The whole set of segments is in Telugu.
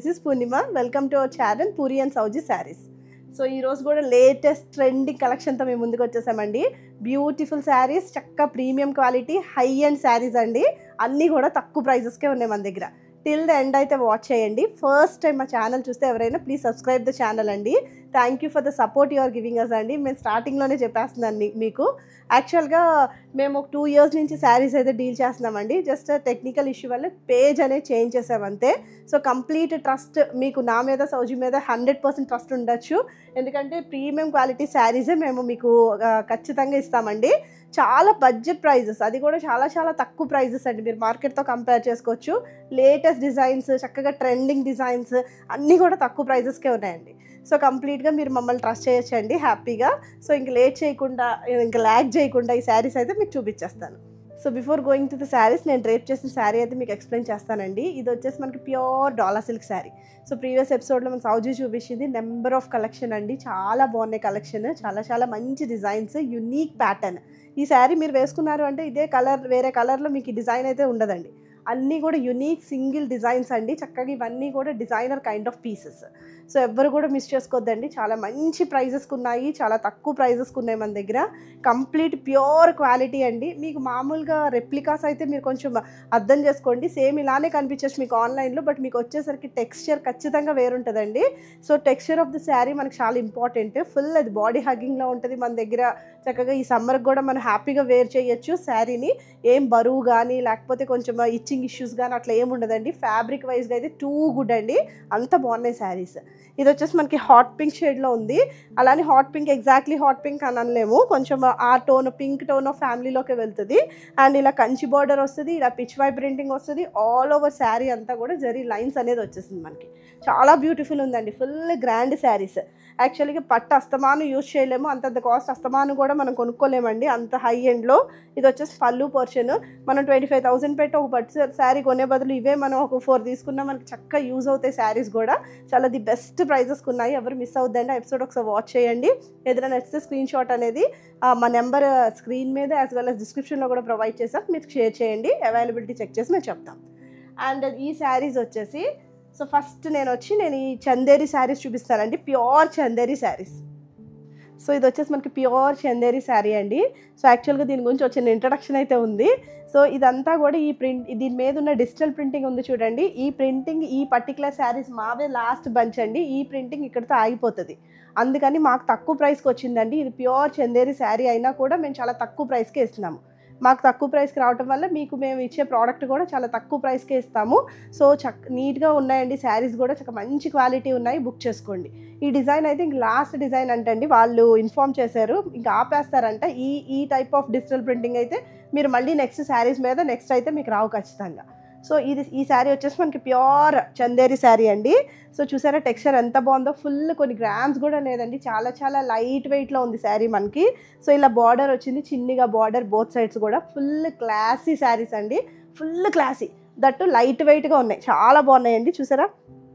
This is Purnima. Welcome to our channel Puri and Sowji saris. So ఈరోజు కూడా లేటెస్ట్ ట్రెండింగ్ కలెక్షన్తో మేము ముందుకు వచ్చేసామండి. బ్యూటిఫుల్ శారీస్, చక్కగా premium quality, high and saris అండి. అన్నీ కూడా తక్కువ ప్రైజెస్కే ఉన్నాయి మన దగ్గర. టిల్ ద ఎండ్ అయితే వాచ్ చేయండి. ఫస్ట్ టైం మా ఛానల్ చూస్తే ఎవరైనా ప్లీజ్ సబ్స్క్రైబ్ ద ఛానల్ అండి. Thank you for the support you are giving us అండి. మేము స్టార్టింగ్లోనే చెప్పేస్తున్నాను మీకు. యాక్చువల్గా మేము ఒక 2 years నుంచి శారీస్ అయితే డీల్ చేస్తున్నామండి. జస్ట్ టెక్నికల్ ఇష్యూ వల్ల పేజ్ అనేది చేంజ్ చేసామంతే. సో కంప్లీట్ ట్రస్ట్ మీకు నా మీద, సౌజీ మీద 100% ట్రస్ట్ ఉండొచ్చు. ఎందుకంటే ప్రీమియం క్వాలిటీ శారీసే మేము మీకు ఖచ్చితంగా ఇస్తామండి. చాలా బడ్జెట్ ప్రైజెస్, అది కూడా చాలా చాలా తక్కువ ప్రైజెస్ అండి. మీరు మార్కెట్తో కంపేర్ చేసుకోవచ్చు. లేటెస్ట్ డిజైన్స్, చక్కగా ట్రెండింగ్ డిజైన్స్ అన్నీ కూడా తక్కువ ప్రైజెస్కే ఉన్నాయండి. సో కంప్లీట్గా మీరు మమ్మల్ని ట్రస్ట్ చేయొచ్చండి హ్యాపీగా. సో ఇంక లేట్ చేయకుండా, ఇంకా ల్యాగ్ చేయకుండా ఈ శారీస్ అయితే మీకు చూపించేస్తాను. So before going to the saris, నేను డ్రేప్ చేసిన శారీ అయితే మీకు ఎక్స్ప్లెయిన్ చేస్తానండి. ఇది వచ్చేసి మనకి pure dola silk sari. So previous ఎపిసోడ్లో మన సౌజీ చూపించింది నెంబర్ ఆఫ్ కలెక్షన్ అండి. చాలా బాగున్నాయి కలెక్షన్, చాలా చాలా మంచి డిజైన్స్, యునీక్ ప్యాటర్న్. ఈ శారీ మీరు వేసుకున్నారు అంటే ఇదే కలర్, వేరే కలర్లో మీకు ఈ డిజైన్ అయితే ఉండదండి. అన్నీ కూడా యునీక్ సింగిల్ డిజైన్స్ అండి. చక్కగా ఇవన్నీ కూడా designer kind of pieces. So ఎవ్వరు కూడా మిస్ చేసుకోవద్దండి. చాలా మంచి ప్రైజెస్కి ఉన్నాయి, చాలా తక్కువ ప్రైజెస్కి ఉన్నాయి మన దగ్గర. కంప్లీట్ ప్యూర్ క్వాలిటీ అండి. మీకు మామూలుగా రెప్లికాస్ అయితే మీరు కొంచెం అర్థం చేసుకోండి, సేమ్ ఇలానే కనిపించచ్చు మీకు ఆన్లైన్లో. బట్ మీకు వచ్చేసరికి టెక్స్చర్ ఖచ్చితంగా వేరుంటుందండి. So texture of the sari మనకి చాలా ఇంపార్టెంట్. ఫుల్ అది బాడీ హగ్గింగ్లో ఉంటుంది మన దగ్గర. చక్కగా ఈ సమ్మర్కి కూడా మనం హ్యాపీగా వేర్ చేయొచ్చు శారీని. ఏం బరువు కానీ లేకపోతే కొంచెం ఇచ్చింగ్ ఇష్యూస్ కానీ అట్లా ఏమి ఉండదండి. ఫ్యాబ్రిక్ వైజ్గా అయితే టూ గుడ్ అండి. అంత బాగున్నాయి శారీస్. ఇది వచ్చేసి మనకి హాట్ పింక్ షేడ్లో ఉంది. అలానే hot pink exactly hot pink అని అనలేము, కొంచెం ఆ టోన్, పింక్ టోన్ ఆఫ్ ఫ్యామిలీలోకి వెళ్తుంది. అండ్ ఇలా కంచి బార్డర్ వస్తుంది, ఇలా పిచ్ వై ప్రింటింగ్ వస్తుంది. ఆల్ ఓవర్ శారీ అంతా కూడా జరీ లైన్స్ అనేది వచ్చేసింది మనకి. చాలా బ్యూటిఫుల్ ఉందండి. Full grand saris. యాక్చువల్గా పట్టు అస్తమాను యూజ్ చేయలేము, అంతంత కాస్ట్ అస్తమాను కూడా మనం కొనుక్కోలేమండి అంత హై ఎండ్లో. ఇది వచ్చేసి పళ్ళు పోర్షన్. మనం 25,000 పెట్టి ఒక పట్టు శారీ కొనే బదులు ఇవే మనం ఒక 4 తీసుకున్నా మనకి చక్కగా యూజ్ అవుతాయి శారీస్ కూడా. చాలా ది బెస్ట్ ప్రైజెస్కి ఉన్నాయి. ఎవరు మిస్ అవుద్దండి. ఎపిసోడ్ ఒకసారి వాచ్ చేయండి. ఏదైనా నచ్చితే స్క్రీన్ షాట్ అనేది మా నెంబర్ స్క్రీన్ మీద యాజ్ వెల్ as డిస్క్రిప్షన్లో కూడా ప్రొవైడ్ చేసాం, మీరు షేర్ చేయండి. అవైలబిలిటీ చెక్ చేసి మేము చెప్తాం. అండ్ ఈ శారీస్ వచ్చేసి, సో ఫస్ట్ నేను ఈ చందేరి శారీస్ చూపిస్తానండి. ప్యూర్ చందేరి శారీస్. సో ఇది వచ్చేసి మనకి ప్యూర్ చందేరి శారీ అండి. సో యాక్చువల్గా దీని గురించి వచ్చిన ఇంట్రడక్షన్ అయితే ఉంది. సో ఇదంతా కూడా ఈ ప్రింట్, దీని మీద ఉన్న డిజిటల్ ప్రింటింగ్ ఉంది చూడండి. ఈ ప్రింటింగ్, ఈ పర్టికులర్ శారీస్ మావే లాస్ట్ బంచ్ అండి. ఈ ప్రింటింగ్ ఇక్కడితో ఆగిపోతుంది. అందుకని మాకు తక్కువ ప్రైస్కి వచ్చిందండి. ఇది ప్యూర్ చందేరి శారీ అయినా కూడా మేము చాలా తక్కువ ప్రైస్కే ఇస్తున్నాము. మాకు తక్కువ ప్రైస్కి రావటం వల్ల మీకు మేము ఇచ్చే ప్రోడక్ట్ కూడా చాలా తక్కువ ప్రైస్కే ఇస్తాము. సో నీట్గా ఉన్నాయండి శారీస్ కూడా, చాలా మంచి క్వాలిటీ ఉన్నాయి. బుక్ చేసుకోండి. ఈ డిజైన్ అయితే ఇంక లాస్ట్ డిజైన్ అంటండి, వాళ్ళు ఇన్ఫామ్ చేశారు. ఇంకా ఆపేస్తారంట. ఈ టైప్ ఆఫ్ డిజిటల్ ప్రింటింగ్ అయితే మీరు మళ్ళీ నెక్స్ట్ శారీస్ మీద నెక్స్ట్ అయితే మీకు రావు ఖచ్చితంగా. సో ఈ శారీ వచ్చేసి మనకి ప్యూర్ చందేరి శారీ అండి. సో చూసారా టెక్స్చర్ ఎంత బాగుందో. ఫుల్ కొన్ని గ్రామ్స్ కూడా లేదండి, చాలా చాలా లైట్ వెయిట్లో ఉంది శారీ మనకి. సో ఇలా బార్డర్ వచ్చింది, చిన్నగా బార్డర్ బోత్ సైడ్స్ కూడా. ఫుల్ క్లాసీ శారీస్ అండి, ఫుల్ క్లాసీ. దట్టు లైట్ వెయిట్గా ఉన్నాయి, చాలా బాగున్నాయండి. చూసారా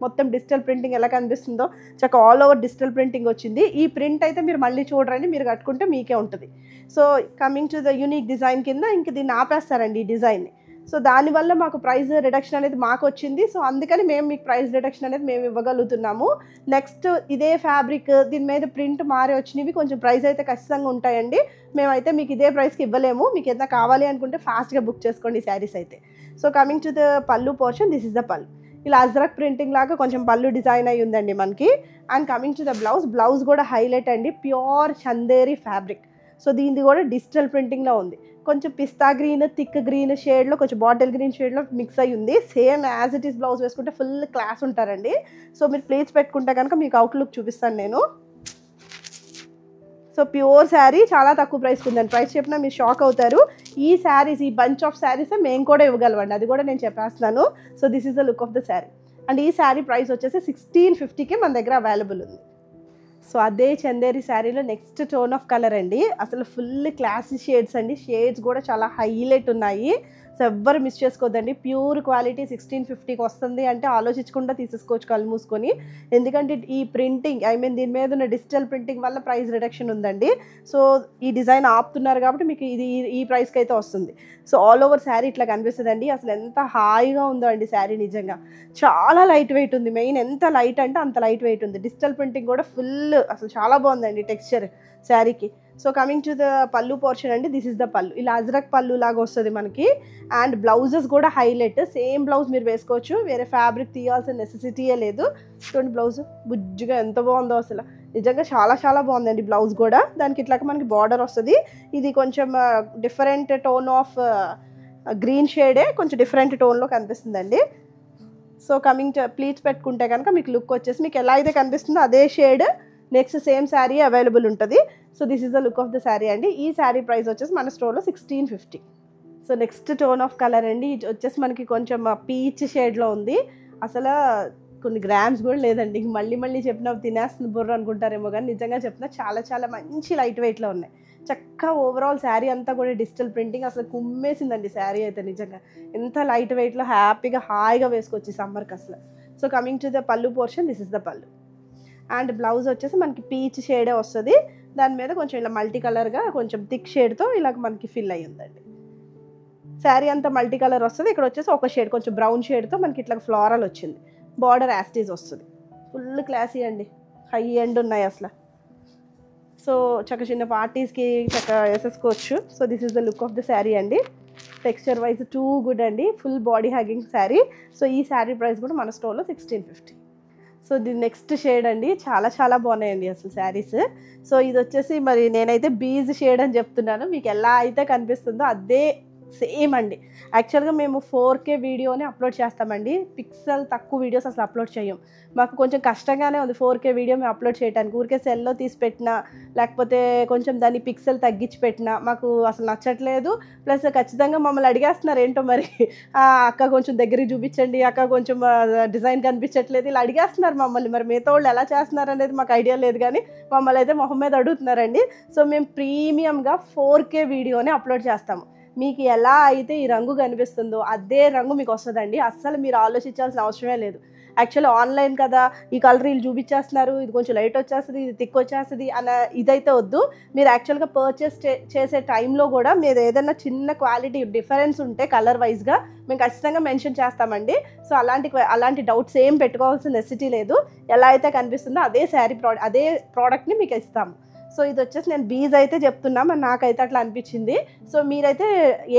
మొత్తం డిజిటల్ ప్రింటింగ్ ఎలా కనిపిస్తుందో, చక్కగా ఆల్ ఓవర్ డిజిటల్ ప్రింటింగ్ వచ్చింది. ఈ ప్రింట్ అయితే మీరు మళ్ళీ చూడరండి, మీరు కట్టుకుంటే మీకే ఉంటుంది. So coming to the unique design కింద ఇంక దీన్ని ఆపేస్తారండి ఈ డిజైన్ని. సో దానివల్ల మాకు ప్రైస్ రిడక్షన్ అనేది మాకు వచ్చింది. సో అందుకని మేము మీకు ప్రైస్ రిడక్షన్ అనేది మేము ఇవ్వగలుగుతున్నాము. నెక్స్ట్ ఇదే ఫ్యాబ్రిక్, దీని మీద ప్రింట్ మారి వచ్చినవి కొంచెం ప్రైస్ అయితే ఖచ్చితంగా ఉంటాయండి. మేమైతే మీకు ఇదే ప్రైస్కి ఇవ్వలేము. మీకు ఏదైనా కావాలి అనుకుంటే ఫాస్ట్గా బుక్ చేసుకోండి ఈ శారీస్ అయితే. So coming to the pallu portion, this is the పళ్ళు. ఇలా అజ్రక్ ప్రింటింగ్ లాగా కొంచెం పళ్ళు డిజైన్ అయి ఉందండి మనకి. And coming to the blouse, blouse కూడా హైలైట్ అండి. Pure Chanderi fabric. సో దీనిది కూడా డిజిటల్ ప్రింటింగ్లో ఉంది. కొంచెం పిస్తా గ్రీన్, థిక్ గ్రీన్ షేడ్లో, కొంచెం బాటిల్ గ్రీన్ షేడ్లో మిక్స్ అయ్యి ఉంది. Same as it is blouse వేసుకుంటే ఫుల్ క్లాస్ ఉంటారండి. సో మీరు ప్లేట్స్ పెట్టుకుంటే కనుక మీకు అవుట్లుక్ చూపిస్తాను నేను. సో ప్యూర్ శారీ చాలా తక్కువ ప్రైస్కి ఉందండి. ప్రైస్ చెప్పినా మీరు షాక్ అవుతారు. ఈ శారీస్, ఈ బంచ్ ఆఫ్ శారీస్ మేము కూడా ఇవ్వగలవండి, అది కూడా నేను చెప్పేస్తున్నాను. So this is the look of the sari. And ఈ శారీ ప్రైస్ వచ్చేసి 1650కి మన దగ్గర అవైలబుల్ ఉంది. సో అదే చందేరి శారీలో నెక్స్ట్ టోన్ ఆఫ్ కలర్ అండి. అసలు ఫుల్ క్లాసీ షేడ్స్ అండి. షేడ్స్ కూడా చాలా హైలైట్ ఉన్నాయి. సో ఎవ్వరు మిస్ చేసుకోవద్దండి. ప్యూర్ క్వాలిటీ 1650కి వస్తుంది అంటే ఆలోచించకుండా తీసేసుకోవచ్చు కళ్ళు మూసుకొని. ఎందుకంటే ఈ ప్రింటింగ్ దీని మీద ఉన్న డిజిటల్ ప్రింటింగ్ వల్ల ప్రైస్ రిడక్షన్ ఉందండి. సో ఈ డిజైన్ ఆపుతున్నారు కాబట్టి మీకు ఇది ఈ ప్రైస్కి అయితే వస్తుంది. సో ఆల్ ఓవర్ శారీ ఇట్లా కనిపిస్తుందండి. అసలు ఎంత హాయిగా ఉందో అండి శారీ, నిజంగా చాలా లైట్ వెయిట్ ఉంది. మెయిన్ ఎంత లైట్ అంటే అంత లైట్ వెయిట్ ఉంది. డిజిటల్ ప్రింటింగ్ కూడా ఫుల్, అసలు చాలా బాగుందండి టెక్స్చర్ శారీకి. So coming to the pallu portion అండి, దిస్ ఇస్ ద పళ్ళు. ఇలా అజ్రక్ పళ్ళు లాగా వస్తుంది మనకి. అండ్ బ్లౌజెస్ కూడా హైలైట్, సేమ్ బ్లౌజ్ మీరు వేసుకోవచ్చు, వేరే ఫ్యాబ్రిక్ తీయాల్సిన నెసెసిటీయే లేదు. చూడండి బ్లౌజ్ బుజ్జిగా ఎంత బాగుందో, అసలు నిజంగా చాలా చాలా బాగుందండి బ్లౌజ్ కూడా. దానికి ఇట్లాగా మనకి బార్డర్ వస్తుంది. ఇది కొంచెం డిఫరెంట్ టోన్ ఆఫ్ గ్రీన్ షేడే, కొంచెం డిఫరెంట్ టోన్లో కనిపిస్తుందండి. సో కమింగ్ టు ప్లీట్స్ పెట్టుకుంటే కనుక మీకు లుక్ వచ్చేసి మీకు ఎలా అయితే కనిపిస్తుందో అదే shade next same sari available ఉంటుంది. So this is the look of the sari అండి. ఈ శారీ ప్రైస్ వచ్చేసి మన స్టోర్లో 1650. So next tone of colour అండి, ఇది వచ్చేసి మనకి కొంచెం పీచ్ షేడ్లో ఉంది. అసలు కొన్ని గ్రామ్స్ కూడా లేదండి. మళ్ళీ మళ్ళీ చెప్పిన తినేస్తుంది బుర్ర అనుకుంటారేమో, కానీ నిజంగా చెప్పిన చాలా చాలా మంచి లైట్ వెయిట్లో ఉన్నాయి. చక్కగా ఓవరాల్ శారీ అంతా కూడా డిజిటల్ ప్రింటింగ్, అసలు కుమ్మేసిందండి శారీ అయితే. నిజంగా ఎంత లైట్ వెయిట్లో హ్యాపీగా హాయిగా వేసుకోవచ్చు ఈ సమ్మర్కి అసలు. So coming to the pallu portion, this is the పళ్ళు. అండ్ బ్లౌజ్ వచ్చేసి మనకి పీచ్ షేడే వస్తుంది. దాని మీద కొంచెం ఇలా మల్టీ కలర్గా కొంచెం థిక్ షేడ్తో ఇలా మనకి ఫిల్ అయ్యి ఉందండి. శారీ అంతా మల్టీ కలర్ వస్తుంది. ఇక్కడ వచ్చేసి ఒక షేడ్ కొంచెం బ్రౌన్ షేడ్తో మనకి ఇట్లా ఫ్లోరల్ వచ్చింది. బార్డర్ యాస్టీజ్ వస్తుంది. ఫుల్ క్లాసీ అండి, హై ఎండ్ ఉన్నాయి అసలు. సో చక్క చిన్న పార్టీస్కి చక్క వేసేసుకోవచ్చు. So this is the look of the sari అండి. టెక్స్చర్ వైజ్ టూ గుడ్ అండి, ఫుల్ బాడీ హ్యాగింగ్ శారీ. సో ఈ శారీ ప్రైస్ కూడా మన స్టోర్లో 1650. సో ది నెక్స్ట్ షేడ్ అండి, చాలా చాలా బాగున్నాయండి అసలు శారీస్. సో ఇది వచ్చేసి మరి నేనైతే బీజ్ షేడ్ అని చెప్తున్నాను, మీకు ఎలా అయితే కనిపిస్తుందో అదే సేమ్ అండి. యాక్చువల్గా మేము 4K వీడియోని అప్లోడ్ చేస్తామండి, పిక్సెల్ తక్కువ వీడియోస్ అసలు అప్లోడ్ చేయం. మాకు కొంచెం కష్టంగానే ఉంది 4K వీడియో మేము అప్లోడ్ చేయడానికి. ఊరికే సెల్లో తీసి పెట్టినా లేకపోతే కొంచెం దాన్ని పిక్సెల్ తగ్గించి పెట్టినా మాకు అసలు నచ్చట్లేదు. ప్లస్ ఖచ్చితంగా మమ్మల్ని అడిగేస్తున్నారు ఏంటో మరి, అక్క కొంచెం దగ్గరికి చూపించండి, అక్క కొంచెం డిజైన్ కనిపించట్లేదు, ఇలా అడిగేస్తున్నారు మమ్మల్ని. మరి మిగతా వాళ్ళు ఎలా చేస్తున్నారు అనేది మాకు ఐడియా లేదు, కానీ మమ్మల్ని అయితే మొహం మీద అడుగుతున్నారండి. సో మేము ప్రీమియంగా 4K వీడియోని అప్లోడ్ చేస్తాము. మీకు ఎలా అయితే ఈ రంగు కనిపిస్తుందో అదే రంగు మీకు వస్తుందండి. అస్సలు మీరు ఆలోచించాల్సిన అవసరమే లేదు. యాక్చువల్లీ ఆన్లైన్ కదా, ఈ కలర్ వీళ్ళు చూపించేస్తున్నారు, ఇది కొంచెం లైట్ వచ్చేస్తుంది, ఇది థిక్ వచ్చేస్తుంది అన్న ఇదైతే వద్దు. మీరు యాక్చువల్గా పర్చేస్ చేసే టైంలో కూడా మీరు ఏదైనా చిన్న క్వాలిటీ డిఫరెన్స్ ఉంటే కలర్ వైజ్గా మేము ఖచ్చితంగా మెన్షన్ చేస్తామండి. సో అలాంటి డౌట్స్ ఏం పెట్టుకోవాల్సిన నెసిటీ లేదు. ఎలా అయితే కనిపిస్తుందో అదే అదే ప్రోడక్ట్ని మీకు ఇస్తాము. సో ఇది వచ్చేసి నేను బీజ్ అయితే చెప్తున్నా, మరి నాకైతే అట్లా అనిపించింది. సో మీరైతే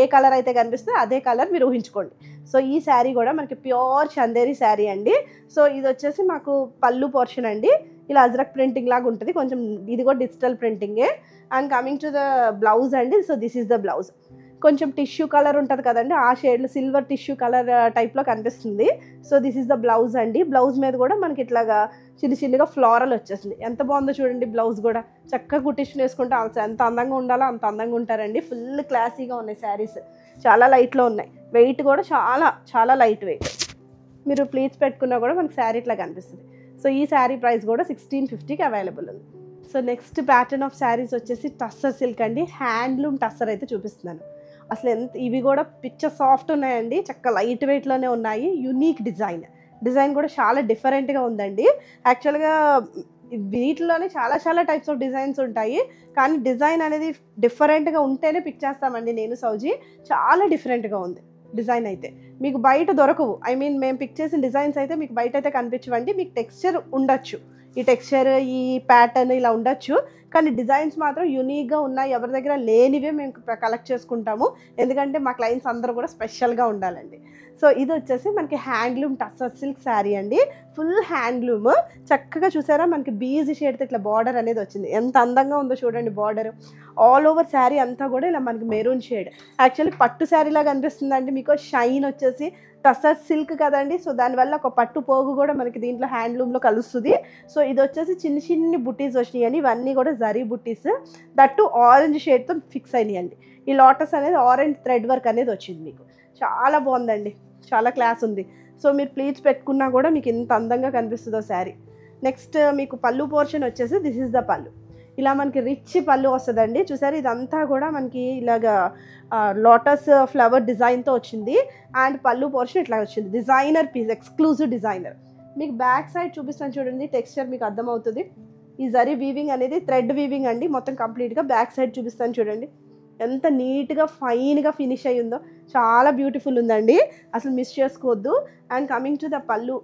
ఏ కలర్ అయితే కనిపిస్తుందో అదే కలర్ మీరు ఊహించుకోండి. సో ఈ శారీ కూడా మనకి ప్యూర్ చందేరి శారీ అండి. సో ఇది వచ్చేసి మాకు పళ్ళు పోర్షన్ అండి, ఇలా అజ్రక్ ప్రింటింగ్ లాగా ఉంటుంది కొంచెం, ఇది కూడా డిజిటల్ ప్రింటింగే. And coming to the blouse అండి, so this is the blouse. కొంచెం టిష్యూ కలర్ ఉంటుంది కదండి, ఆ షేడ్లో సిల్వర్ టిష్యూ కలర్ టైప్లో కనిపిస్తుంది. So this is the blouse అండి. బ్లౌజ్ మీద కూడా మనకి ఇట్లాగా చిన్నగా ఫ్లోరల్ వచ్చేసింది. ఎంత బాగుందో చూడండి బ్లౌజ్ కూడా. చక్కగా కుట్టించుకుని వేసుకుంటే ఎంత అందంగా ఉండాలో అంత అందంగా ఉంటారండి. ఫుల్ క్లాసీగా ఉన్నాయి శారీస్, చాలా లైట్లో ఉన్నాయి. వెయిట్ కూడా చాలా చాలా లైట్ వెయిట్. మీరు ప్లీట్స్ పెట్టుకున్నా కూడా మనకి శారీ ఇట్లా కనిపిస్తుంది. సో ఈ శారీ ప్రైస్ కూడా 1650కి అవైలబుల్ ఉంది. So next pattern of saris వచ్చేసి టస్సర్ సిల్క్ అండి. హ్యాండ్లూమ్ టస్సర్ అయితే చూపిస్తున్నాను. అసలు ఇవి కూడా పిచ్చ సాఫ్ట్ ఉన్నాయండి, చక్క లైట్ వెయిట్లోనే ఉన్నాయి. యూనిక్ డిజైన్ కూడా చాలా డిఫరెంట్గా ఉందండి. యాక్చువల్గా వీటిలోనే చాలా చాలా టైప్స్ ఆఫ్ డిజైన్స్ ఉంటాయి, కానీ డిజైన్ అనేది డిఫరెంట్గా ఉంటేనే పిక్ చేస్తామండి నేను సౌజీ. చాలా డిఫరెంట్గా ఉంది డిజైన్ అయితే, మీకు బయట దొరకవు. మేము పిక్ చేసిన డిజైన్స్ అయితే మీకు బయట అయితే కనిపించవండి. మీకు టెక్స్చర్ ఉండొచ్చు, ఈ టెక్స్చర్ ఈ ప్యాటర్న్ ఇలా ఉండొచ్చు, కానీ డిజైన్స్ మాత్రం యూనిక్గా ఉన్నాయి. ఎవరి దగ్గర లేనివే మేము కలెక్ట్ చేసుకుంటాము, ఎందుకంటే మా క్లయింట్స్ అందరూ కూడా స్పెషల్గా ఉండాలండి. సో ఇది వచ్చేసి మనకి హ్యాండ్లూమ్ టస్సర్ సిల్క్ శారీ అండి. ఫుల్ హ్యాండ్లూమ్, చక్కగా చూసారా మనకి బీజ్ షేడ్తో ఇట్లా బార్డర్ అనేది వచ్చింది. ఎంత అందంగా ఉందో చూడండి బార్డర్. ఆల్ ఓవర్ శారీ అంతా కూడా ఇలా మనకి మెరూన్ షేడ్. యాక్చువల్లీ పట్టు శారీలాగా అనిపిస్తుందండి మీకు. షైన్ వచ్చేసి టస్సర్ సిల్క్ కదండి, సో దానివల్ల ఒక పట్టు పోగు కూడా మనకి దీంట్లో హ్యాండ్లూమ్లో కలుస్తుంది. సో ఇది వచ్చేసి చిన్ని బుట్టీస్ వచ్చినాయి, ఇవన్నీ కూడా జరీ బుట్టీస్, దట్టు ఆరెంజ్ షేడ్తో ఫిక్స్ అయినాయండి. ఈ లోటస్ అనేది ఆరెంజ్ థ్రెడ్ వర్క్ అనేది వచ్చింది మీకు. చాలా బాగుందండి, చాలా క్లాస్ ఉంది. సో మీరు ప్లీట్స్ పెట్టుకున్నా కూడా మీకు ఇంత అందంగా కనిపిస్తుందో శారీ. నెక్స్ట్ మీకు పళ్ళు పోర్షన్ వచ్చేసి దిస్ ఈస్ ద పళ్ళు. ఇలా మనకి రిచ్ పళ్ళు వస్తుందండి. చూసారు ఇదంతా కూడా మనకి ఇలాగా లోటస్ ఫ్లవర్ డిజైన్తో వచ్చింది. అండ్ పళ్ళు పోర్షన్ ఇట్లా వచ్చింది. Designer piece, exclusive designer. మీకు బ్యాక్ సైడ్ చూపిస్తాను చూడండి, టెక్స్చర్ మీకు అర్థమవుతుంది. ఈ జరీ వీవింగ్ అనేది థ్రెడ్ వీవింగ్ అండి మొత్తం కంప్లీట్గా. బ్యాక్ సైడ్ చూపిస్తాను చూడండి ఎంత నీట్గా ఫైన్గా ఫినిష్ అయ్యి ఉందో. చాలా బ్యూటిఫుల్ ఉందండి, అసలు మిస్ చేసుకోవద్దు. అండ్ కమింగ్ టు ద పళ్ళు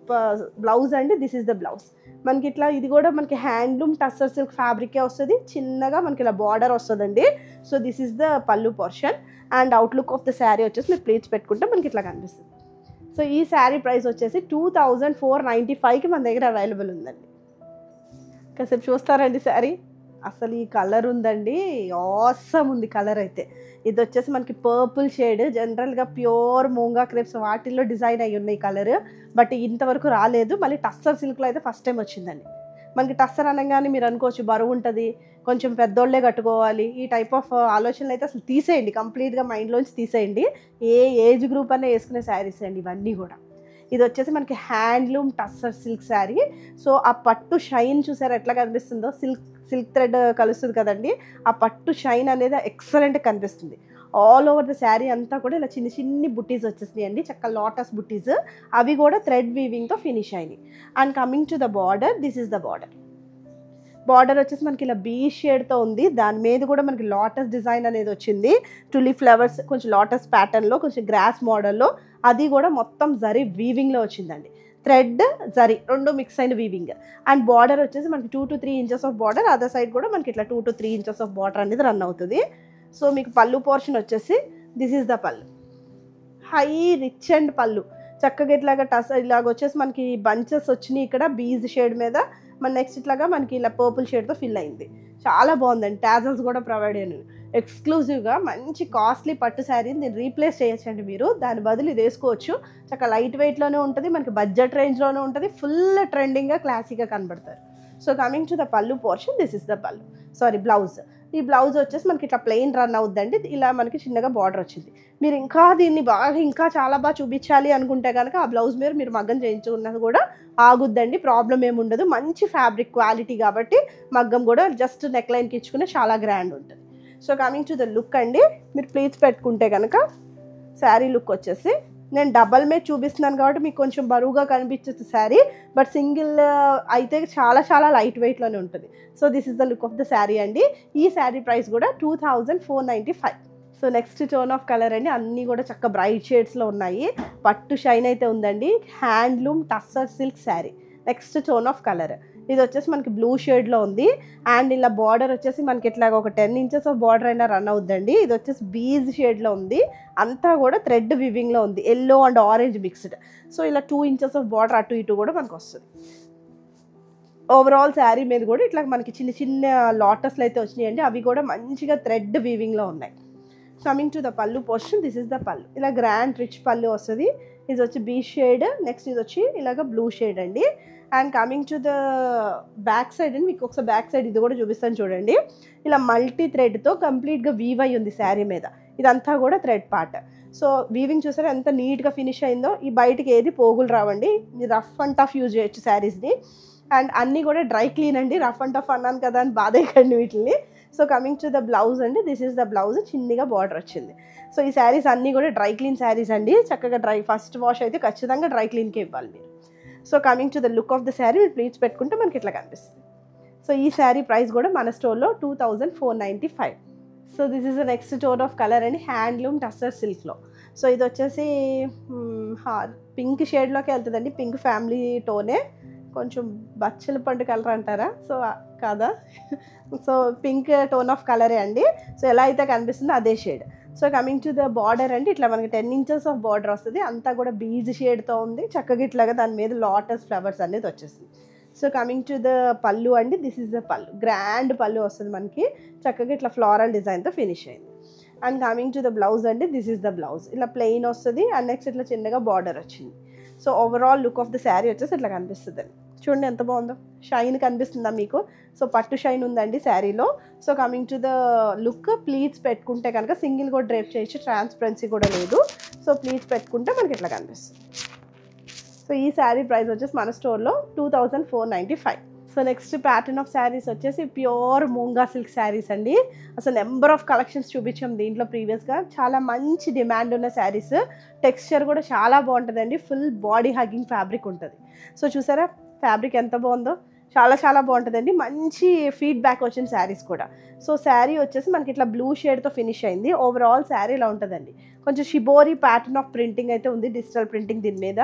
బ్లౌజ్ అండి, దిస్ ఈస్ ద బ్లౌజ్. మనకి ఇట్లా ఇది కూడా మనకి హ్యాండ్లూమ్ టస్సర్ సిల్క్ ఫ్యాబ్రికే వస్తుంది. చిన్నగా మనకి ఇలా బార్డర్ వస్తుందండి. So this is the pallu portion. And outlook of the sari వచ్చేసి మీరు ప్లీట్స్ పెట్టుకుంటే మనకి ఇట్లా కనిపిస్తుంది. సో ఈ శారీ ప్రైస్ వచ్చేసి 2495కి మన దగ్గర అవైలబుల్ ఉందండి. కాసేపు చూస్తారండి శారీ, అసలు ఈ కలర్ ఉందండి, ఆసమ్ ఉంది కలర్ అయితే. ఇది వచ్చేసి మనకి పర్పుల్ షేడ్, జనరల్గా ప్యూర్ మూంగా క్రేప్స్ వాటిల్లో డిజైన్ అయ్యి ఉన్నాయి కలర్, బట్ ఇంతవరకు రాలేదు. మళ్ళీ టస్సర్ సిల్క్లో అయితే ఫస్ట్ టైం వచ్చిందండి. మనకి టస్సర్ అనగానే మీరు అనుకోవచ్చు బరువు ఉంటుంది, కొంచెం పెద్దోళ్ళే కట్టుకోవాలి, ఈ టైప్ ఆఫ్ ఆలోచనలు అయితే అసలు తీసేయండి, కంప్లీట్గా మైండ్లోంచి తీసేయండి. ఏ ఏజ్ గ్రూప్ అనే వేసుకునే శారీస్ అండి ఇవన్నీ కూడా. ఇది వచ్చేసి మనకి handloom tussar silk sari. So ఆ పట్టు షైన్ చూసారు ఎట్లా కనిపిస్తుందో, సిల్క్ థ్రెడ్ కలుస్తుంది కదండి, ఆ పట్టు షైన్ అనేది ఎక్సలెంట్ కనిపిస్తుంది. ఆల్ ఓవర్ ద శారీ అంతా కూడా ఇలా చిన్ని చిన్ని బుట్టీస్ వచ్చేసినాయి అండి, చక్క లోటస్ బుట్టీస్, అవి కూడా థ్రెడ్ వీవింగ్తో ఫినిష్ అయినాయి. And coming to the border, this is the border. Border వచ్చేసి మనకి ఇలా బీ షేడ్తో ఉంది, దాని మీద కూడా మనకి లోటస్ డిజైన్ అనేది వచ్చింది. టులిప్ ఫ్లవర్స్ కొంచెం లోటస్ ప్యాటర్న్లో, కొంచెం గ్రాస్ మోడల్లో, అది కూడా మొత్తం జరీ వీవింగ్లో వచ్చిందండి. థ్రెడ్ జరీ రెండు మిక్స్ అయిన వీవింగ్. అండ్ బార్డర్ వచ్చేసి మనకి 2 to 3 inches of border, other side కూడా మనకి ఇట్లా 2 to 3 ఇంచెస్ ఆఫ్ బార్డర్ అనేది రన్ అవుతుంది. సో మీకు పళ్ళు పోర్షన్ వచ్చేసి దిస్ ఈస్ ద పళ్ళు, హై రిచ్ అండ్ పళ్ళు చక్కగా ఇట్లాగా ఇలాగ వచ్చేసి మనకి బంచెస్ వచ్చినాయి ఇక్కడ బీజ్ షేడ్ మీద. మన నెక్స్ట్ ఇట్లాగా మనకి ఇలా పర్పుల్ షేడ్తో ఫిల్ అయింది, చాలా బాగుందండి. టాజల్స్ కూడా ప్రొవైడ్ అయ్యాను. ఎక్స్క్లూజివ్గా మంచి కాస్ట్లీ పట్టు శారీని దీన్ని రీప్లేస్ చేయొచ్చండి మీరు, దాని బదులు ఇది వేసుకోవచ్చు. చక్కగా లైట్ వెయిట్లోనే ఉంటుంది, మనకి బడ్జెట్ రేంజ్లోనే ఉంటుంది, ఫుల్ ట్రెండింగ్గా క్లాసీగా కనబడతారు. So coming to the pallu portion, this is the పళ్ళు, సారీ బ్లౌజ్. ఈ బ్లౌజ్ వచ్చేసి మనకి ఇట్లా ప్లెయిన్ రన్ అవుద్దండి, ఇలా మనకి చిన్నగా బార్డర్ వచ్చింది. మీరు ఇంకా దీన్ని బాగా ఇంకా చాలా బాగా చూపించాలి అనుకుంటే కనుక ఆ బ్లౌజ్ మీద మీరు మగ్గం చేయించుకున్నది కూడా ఆగుద్దండి, ప్రాబ్లం ఏముండదు. మంచి ఫ్యాబ్రిక్ క్వాలిటీ కాబట్టి మగ్గం కూడా జస్ట్ నెక్ లైన్కి ఇచ్చుకునే చాలా గ్రాండ్ ఉంటుంది. So coming to the look అండి, మీరు ప్లీట్స్ పెట్టుకుంటే కనుక శారీ లుక్ వచ్చేసి, నేను డబల్ మీద చూపిస్తున్నాను కాబట్టి మీకు కొంచెం బరువుగా కనిపించచ్చు శారీ, బట్ సింగిల్ అయితే చాలా చాలా లైట్ వెయిట్లోనే ఉంటుంది. So this is the look of the sari అండి. ఈ శారీ ప్రైస్ కూడా 2495. So next tone of colour అండి, అన్నీ కూడా చక్క బ్రైట్ షేడ్స్లో ఉన్నాయి, పట్టు షైన్ అయితే ఉందండి. Handloom tussar silk sari. Next tone of colour ఇది వచ్చేసి మనకి బ్లూ షేడ్లో ఉంది. అండ్ ఇలా బార్డర్ వచ్చేసి మనకి ఇట్లాగ ఒక 10 ఇంచెస్ ఆఫ్ బార్డర్ అయినా రన్ అవుద్దండి. ఇది వచ్చేసి బీజ్ షేడ్లో ఉంది, అంతా కూడా థ్రెడ్ వివింగ్లో ఉంది, yellow and orange mixed. So ఇలా 2 ఇంచెస్ ఆఫ్ బార్డర్ అటు ఇటు కూడా మనకు వస్తుంది. ఓవరాల్ శారీ మీద కూడా ఇట్లా మనకి చిన్న చిన్న లాటస్లు అయితే వచ్చినాయండి, అవి కూడా మంచిగా థ్రెడ్ వీవింగ్లో ఉన్నాయి. Coming to the pallu portion, this is the పళ్ళు, ఇలా గ్రాండ్ రిచ్ పళ్ళు వస్తుంది. ఇది వచ్చి బీ షేడ్, నెక్స్ట్ ఇది వచ్చి ఇలాగ బ్లూ షేడ్ అండి. And coming to the back side అండి, మీకు ఒకసారి బ్యాక్ సైడ్ ఇది కూడా చూపిస్తాను చూడండి. ఇలా మల్టీ థ్రెడ్తో కంప్లీట్గా వీవ్ అయ్యి ఉంది శారీ మీద, ఇదంతా కూడా థ్రెడ్ పార్ట్. సో వీవింగ్ చూసారా ఎంత నీట్గా ఫినిష్ అయిందో. ఈ బయటికి ఏది పోగులు రావండి, ఇది రఫ్ అండ్ టఫ్ యూజ్ చేయొచ్చు శారీస్ని. అండ్ అన్నీ కూడా డ్రై క్లీన్ అండి, రఫ్ అండ్ టఫ్ అన్నాను కదా అని బాధేయకండి వీటిని. So coming to the blouse అండి, దిస్ ఈస్ ద బ్లౌజ్, చిన్నగా బార్డర్ వచ్చింది. సో ఈ శారీస్ అన్నీ కూడా డ్రై క్లీన్ శారీస్ అండి, చక్కగా ఫస్ట్ వాష్ అయితే ఖచ్చితంగా డ్రై క్లీన్కి ఇవ్వాలి మీరు. So coming to the look of the sari, మీరు ప్లీట్స్ పెట్టుకుంటే మనకి ఇట్లా కనిపిస్తుంది. సో ఈ శారీ ప్రైస్ కూడా మన స్టోర్లో 2495. So this is the next tone of colour అండి, హ్యాండ్లూమ్ టస్సర్ సిల్క్లో. సో ఇది వచ్చేసి పింక్ షేడ్లోకి వెళ్తుందండి, పింక్ ఫ్యామిలీ టోనే, కొంచెం బచ్చల పండు కలర్ అంటారా, సో కాదా, సో పింక్ టోన్ ఆఫ్ కలరే అండి. సో ఎలా అయితే కనిపిస్తుందో అదే shade. So coming to the border అండి, ఇట్లా మనకి 10 ఇంచెస్ ఆఫ్ బార్డర్ వస్తుంది, అంతా కూడా బీజ్ షేడ్తో ఉంది, చక్కగా ఇట్లాగా దాని మీద లోటస్ ఫ్లవర్స్ అనేది వచ్చేస్తుంది. So coming to the pallu అండి, దిస్ ఈస్ ద పళ్ళు, గ్రాండ్ పళ్ళు వస్తుంది మనకి, చక్కగా ఇట్లా ఫ్లోరల్ డిజైన్తో ఫినిష్ అయింది. And coming to the blouse అండి, దిస్ ఈస్ ద బ్లౌజ్, ఇలా ప్లెయిన్ వస్తుంది. అండ్ నెక్స్ట్ ఇట్లా చిన్నగా బార్డర్ వచ్చింది. So overall look of the sari వచ్చేసి ఇట్లా కనిపిస్తుంది. చూడండి ఎంత బాగుందో, షైన్ కనిపిస్తుందా మీకు? సో పట్టు షైన్ ఉందండి శారీలో. So coming to the look, pleats పెట్టుకుంటే కనుక సింగిల్ కూడా డ్రేప్ చేయొచ్చు, ట్రాన్స్పరెన్సీ కూడా లేదు. సో ప్లీట్స్ పెట్టుకుంటే మనకి ఇట్లా కనిపిస్తుంది. సో ఈ శారీ ప్రైస్ వచ్చేసి మన స్టోర్లో 2495. So next pattern of saris వచ్చేసి ప్యూర్ మూంగా సిల్క్ శారీస్ అండి. అసలు నెంబర్ ఆఫ్ కలెక్షన్స్ చూపించాం దీంట్లో ప్రీవియస్గా. చాలా మంచి డిమాండ్ ఉన్న శారీస్. టెక్స్చర్ కూడా చాలా బాగుంటుందండి. ఫుల్ బాడీ హగ్గింగ్ ఫ్యాబ్రిక్ ఉంటుంది. సో చూసారా ఫ్యాబ్రిక్ ఎంత బాగుందో, చాలా చాలా బాగుంటుందండి. మంచి ఫీడ్బ్యాక్ వచ్చిన శారీస్ కూడా. సో శారీ వచ్చేసి మనకి ఇట్లా బ్లూ షేడ్తో ఫినిష్ అయింది. ఓవరాల్ శారీ ఇలా ఉంటుందండి. కొంచెం షిబోరీ ప్యాటర్న్ ఆఫ్ ప్రింటింగ్ అయితే ఉంది, డిజిటల్ ప్రింటింగ్ దీని మీద.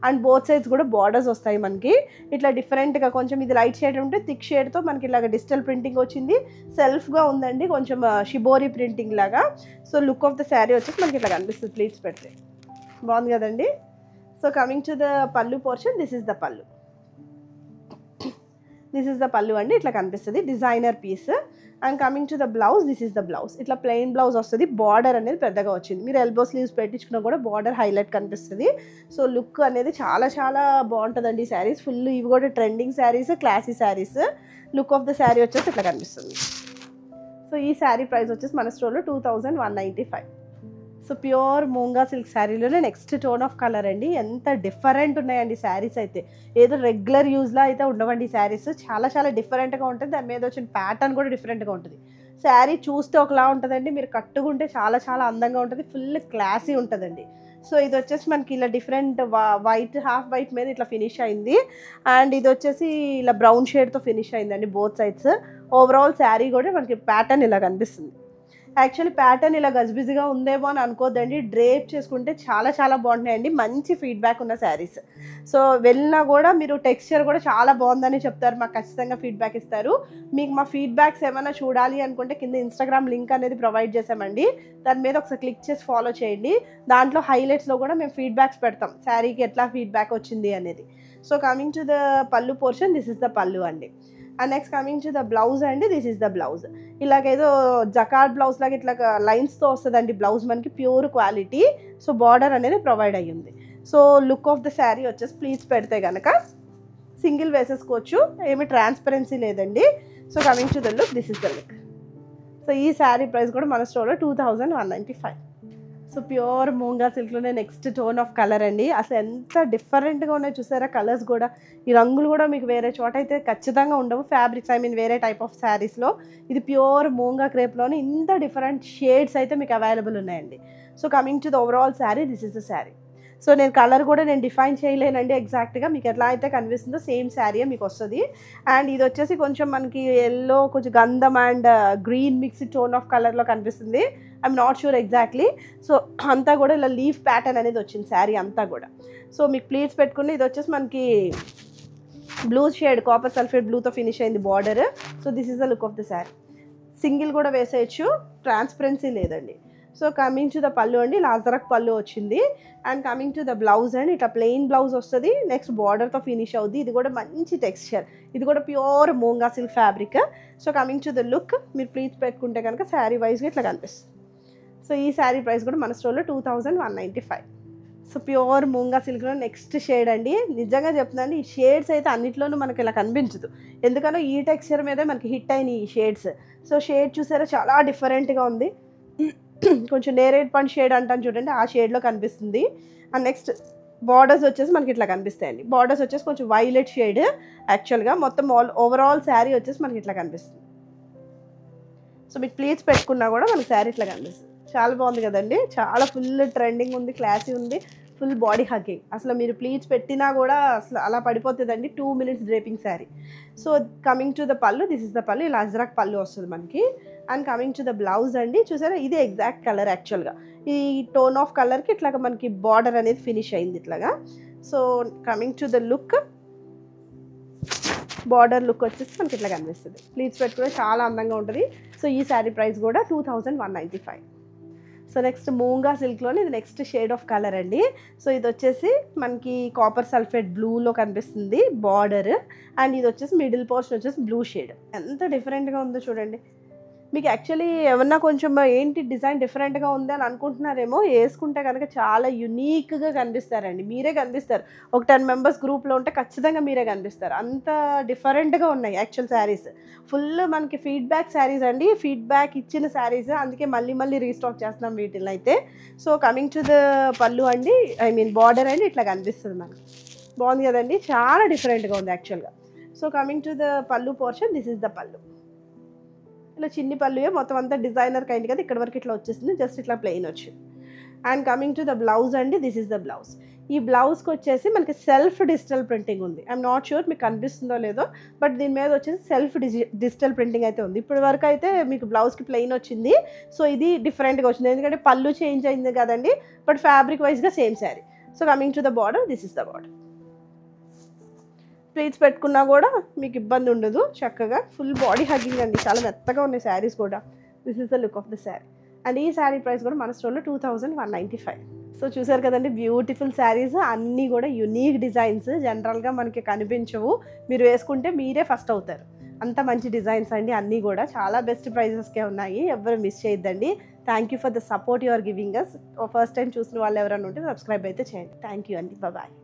అండ్ బోత్ సైడ్స్ కూడా బార్డర్స్ వస్తాయి మనకి ఇట్లా డిఫరెంట్గా. కొంచెం ఇది లైట్ షేడ్ ఉంటే థిక్ షేడ్తో మనకి ఇలాగ డిజిటల్ ప్రింటింగ్ వచ్చింది. సెల్ఫ్గా ఉందండి, కొంచెం షిబోరీ ప్రింటింగ్ లాగా. So look of the sari వచ్చేసి మనకి ఇట్లా కనిపిస్తుంది ప్లీట్స్ పెడితే. బాగుంది కదండి. So coming to the pallu portion, this is the pallu. This is the pallu అండి, ఇట్లా కనిపిస్తుంది designer piece. And coming to the blouse, this is the blouse. ఇట్లా ప్లెయిన్ బ్లౌజ్ వస్తుంది. బార్డర్ అనేది పెద్దగా వచ్చింది. మీరు ఎల్బో స్లీవ్స్ పెట్టించుకున్నా కూడా బార్డర్ హైలైట్ కనిపిస్తుంది. సో లుక్ అనేది చాలా చాలా బాగుంటుందండి ఈ శారీస్. ఫుల్ ఇవి కూడా trending saris, classy saris. Look of the sari వచ్చేసి ఇట్లా కనిపిస్తుంది. సో ఈ శారీ ప్రైస్ వచ్చేసి మన స్టోర్లో 2195. సో ప్యూర్ మూంగా సిల్క్ శారీలోనే నెక్స్ట్ టోన్ ఆఫ్ కలర్ అండి. ఎంత డిఫరెంట్ ఉన్నాయండి శారీస్ అయితే. ఏదో రెగ్యులర్ యూజ్లో అయితే ఉండవండి ఈ శారీస్. చాలా చాలా డిఫరెంట్గా ఉంటుంది. దాని మీద వచ్చిన ప్యాటర్న్ కూడా డిఫరెంట్గా ఉంటుంది. శారీ చూస్తే ఒకలా ఉంటుందండి, మీరు కట్టుకుంటే చాలా చాలా అందంగా ఉంటుంది. ఫుల్ క్లాసీ ఉంటుందండి. సో ఇది వచ్చేసి మనకి ఇలా డిఫరెంట్ వైట్, హాఫ్ వైట్ మీద ఇట్లా ఫినిష్ అయింది. అండ్ ఇది వచ్చేసి ఇలా బ్రౌన్ షేడ్తో ఫినిష్ అయిందండి బోత్ సైడ్స్. ఓవరాల్ శారీ కూడా మనకి ప్యాటర్న్ ఇలా కనిపిస్తుంది. యాక్చువల్లీ ప్యాటర్న్ ఇలా గజిబిజిగా ఉందేమో అని అనుకోద్దండి. డ్రేప్ చేసుకుంటే చాలా చాలా బాగుంటాయండి. మంచి ఫీడ్బ్యాక్ ఉన్న శారీస్. సో వెళ్ళినా కూడా మీరు టెక్స్చర్ కూడా చాలా బాగుందని చెప్తారు, మాకు ఖచ్చితంగా ఫీడ్బ్యాక్ ఇస్తారు. మీకు మా ఫీడ్బ్యాక్స్ ఏమైనా చూడాలి అనుకుంటే కింద ఇన్స్టాగ్రామ్ లింక్ అనేది ప్రొవైడ్ చేసామండి. దాని మీద ఒకసారి క్లిక్ చేసి ఫాలో చేయండి. దాంట్లో హైలైట్స్లో కూడా మేము ఫీడ్బ్యాక్స్ పెడతాం, శారీకి ఎట్లా ఫీడ్బ్యాక్ వచ్చింది అనేది. So coming to the pallu portion, this is the pallu అండి. And next coming to the blouse అండి, దిస్ ఇస్ ద బ్లౌజ్. ఇలాగేదో జకార్డ్ బ్లౌజ్ లాగా ఇట్లా లైన్స్తో వస్తుందండి బ్లౌజ్ మనకి, ప్యూర్ క్వాలిటీ. సో బార్డర్ అనేది ప్రొవైడ్ అయ్యింది. So look of the sari వచ్చేసి ప్లీజ్ పెడితే కనుక సింగిల్ వేసేసుకోవచ్చు, ఏమి ట్రాన్స్పరెన్సీ లేదండి. So coming to the look, this is the look. So ఈ శారీ ప్రైస్ కూడా మన స్టోర్లో 2195. సో ప్యూర్ మూంగా సిల్క్లోనే నెక్స్ట్ టోన్ ఆఫ్ కలర్ అండి. అసలు ఎంత డిఫరెంట్గా ఉన్నాయి చూసారా కలర్స్ కూడా. ఈ రంగులు కూడా మీకు వేరే చోట అయితే ఖచ్చితంగా ఉండవు. ఫ్యాబ్రిక్స్ వేరే టైప్ ఆఫ్ శారీస్లో. ఇది ప్యూర్ మూంగా క్రేప్లోనే ఇంత డిఫరెంట్ షేడ్స్ అయితే మీకు అవైలబుల్ ఉన్నాయండి. So coming to the overall sari, this is the sari. So నేను కలర్ కూడా నేను డిఫైన్ చేయలేనండి ఎగ్జాక్ట్గా. మీకు ఎట్లా అయితే కనిపిస్తుందో సేమ్ శారీ మీకు వస్తుంది. అండ్ ఇది వచ్చేసి కొంచెం మనకి ఎల్లో, కొంచెం గంధం and green mixed tone of కలర్లో కనిపిస్తుంది. I'm not sure exactly. So అంతా కూడా ఇలా లీఫ్ ప్యాటర్న్ అనేది వచ్చింది శారీ అంతా కూడా. సో మీకు ప్లీట్స్ పెట్టుకుని ఇది వచ్చేసి మనకి బ్లూ షేడ్, కాపర్ సల్ఫేట్ బ్లూతో ఫినిష్ అయింది border. So this is the look of the sari. Single కూడా వేసేయచ్చు, ట్రాన్స్పరెన్సీ లేదండి. So coming to the pallu అండి, లాజరక్ పళ్ళు వచ్చింది. And coming to the blouse అండి, ఇట్లా ప్లెయిన్ బ్లౌజ్ వస్తుంది. నెక్స్ట్ బార్డర్తో ఫినిష్ అవుద్ది. ఇది కూడా మంచి టెక్స్చర్, ఇది కూడా pure moonga silk fabric. So coming to the look, మీరు ప్లీట్స్ పెట్టుకుంటే కనుక శారీ వైజ్గా ఇట్లా కనిపిస్తుంది. సో ఈ శారీ ప్రైస్ కూడా మన స్టోర్లో 2195. సో ప్యూర్ మూంగా సిల్క్లో నెక్స్ట్ షేడ్ అండి. నిజంగా చెప్తున్నాండి, ఈ షేడ్స్ అయితే అన్నిట్లోనూ మనకి ఇలా కనిపించదు. ఎందుకనో ఈ టెక్స్చర్ మీదే మనకి హిట్ అయినాయి ఈ షేడ్స్. సో షేడ్ చూసారా చాలా డిఫరెంట్గా ఉంది. కొంచెం నేరేడ్ పండు షేడ్ అంటాను చూడండి, ఆ షేడ్లో కనిపిస్తుంది. అండ్ నెక్స్ట్ బార్డర్స్ వచ్చేసి మనకి ఇట్లా కనిపిస్తాయండి. బార్డర్స్ వచ్చేసి కొంచెం వైలెట్ షేడ్ యాక్చువల్గా. మొత్తం ఓవరాల్ శారీ వచ్చేసి మనకి ఇట్లా కనిపిస్తుంది. సో మీకు ప్లీట్స్ పెట్టుకున్నా కూడా మనకి శారీ ఇట్లా కనిపిస్తుంది. చాలా బాగుంది కదండి. చాలా ఫుల్ ట్రెండింగ్ ఉంది, క్లాసీ ఉంది, ఫుల్ బాడీ హగ్గింగ్. అసలు మీరు ప్లీట్స్ పెట్టినా కూడా అసలు అలా పడిపోతుందండి. 2 minutes draping sari. So coming to the pallu, this is the పళ్ళు. ఇలా అజ్రక్ పళ్ళు వస్తుంది మనకి. And coming to the blouse అండి, చూసారా ఇది ఎగ్జాక్ట్ కలర్ యాక్చువల్గా. ఈ టోన్ ఆఫ్ కలర్కి ఇట్లాగా మనకి బార్డర్ అనేది ఫినిష్ అయింది ఇట్లాగా. So coming to the look, border look వచ్చేసి మనకి ఇట్లా కనిపిస్తుంది. ప్లీట్స్ పెట్టుకుంటే చాలా అందంగా ఉంటుంది. సో ఈ శారీ ప్రైస్ కూడా 2195. సో నెక్స్ట్ మూంగా సిల్క్లోనే ఇది నెక్స్ట్ షేడ్ ఆఫ్ కలర్ అండి. సో ఇది వచ్చేసి మనకి కాపర్ సల్ఫేట్ బ్లూలో కనిపిస్తుంది బార్డర్. అండ్ ఇది వచ్చేసి మిడిల్ పోర్షన్ వచ్చేసి బ్లూ షేడ్. ఎంత డిఫరెంట్గా ఉందో చూడండి. మీకు యాక్చువల్లీ ఏమన్నా కొంచెం ఏంటి డిజైన్ డిఫరెంట్గా ఉంది అని అనుకుంటున్నారేమో, వేసుకుంటే కనుక చాలా యునీక్గా కనిపిస్తారండి. మీరే కనిపిస్తారు. ఒక 10 members గ్రూప్లో ఉంటే ఖచ్చితంగా మీరే కనిపిస్తారు. అంత డిఫరెంట్గా ఉన్నాయి యాక్చువల్ శారీస్. ఫుల్ మనకి ఫీడ్బ్యాక్ శారీస్ అండి, ఫీడ్బ్యాక్ ఇచ్చిన శారీస్. అందుకే మళ్ళీ రీస్టాక్ చేస్తున్నాం వీటిని అయితే. So coming to the pallu అండి, బార్డర్ అండి ఇట్లా కనిపిస్తుంది మనకి. బాగుంది కదండి, చాలా డిఫరెంట్గా ఉంది యాక్చువల్గా. So coming to the pallu portion, this is the పళ్ళు. ఇలా చిన్ని పళ్ళుయే, మొత్తం అంతా డిజైనర్ కైండ్ కదా, ఇక్కడ వరకు ఇట్లా వచ్చేసింది, జస్ట్ ఇట్లా ప్లెయిన్ వచ్చింది. And coming to the blouse అండి, దిస్ ఇస్ ద బ్లౌజ్. ఈ బ్లౌజ్కి వచ్చేసి మనకి సెల్ఫ్ డిజిటల్ ప్రింటింగ్ ఉంది. ఐఎమ్ నాట్ షూర్ మీకు కనిపిస్తుందో లేదో, బట్ దీని మీద వచ్చేసి సెల్ఫ్ డిజిటల్ ప్రింటింగ్ అయితే ఉంది. ఇప్పటి వరకు అయితే మీకు బ్లౌజ్కి ప్లెయిన్ వచ్చింది, సో ఇది డిఫరెంట్గా వచ్చింది ఎందుకంటే పళ్ళు చేంజ్ అయింది కదండి, బట్ ఫ్యాబ్రిక్ వైజ్గా same sari. So coming to the border, this is the border. Pleats పెట్టుకున్నా కూడా మీకు ఇబ్బంది ఉండదు, చక్కగా ఫుల్ బాడీ హగ్గింగ్ అండి, చాలా మెత్తగా ఉన్నాయి శారీస్ కూడా. This is the look of the sari. And ఈ శారీ ప్రైస్ కూడా మన స్టోర్లో 2195. సో చూసారు కదండి, బ్యూటిఫుల్ శారీస్, అన్నీ కూడా యునీక్ డిజైన్స్, జనరల్గా మనకి కనిపించవు, మీరు వేసుకుంటే మీరే ఫస్ట్ అవుతారు, అంత మంచి డిజైన్స్ అండి, అన్నీ కూడా చాలా బెస్ట్ ప్రైజెస్కే ఉన్నాయి, ఎవరు మిస్ చేయొద్దండి. Thank you for the support you are giving us. First time చూసిన వాళ్ళు ఎవరైనా ఉంటే సబ్స్క్రైబ్ అయితే చేయండి. థ్యాంక్ యూ అండి, బాయ్.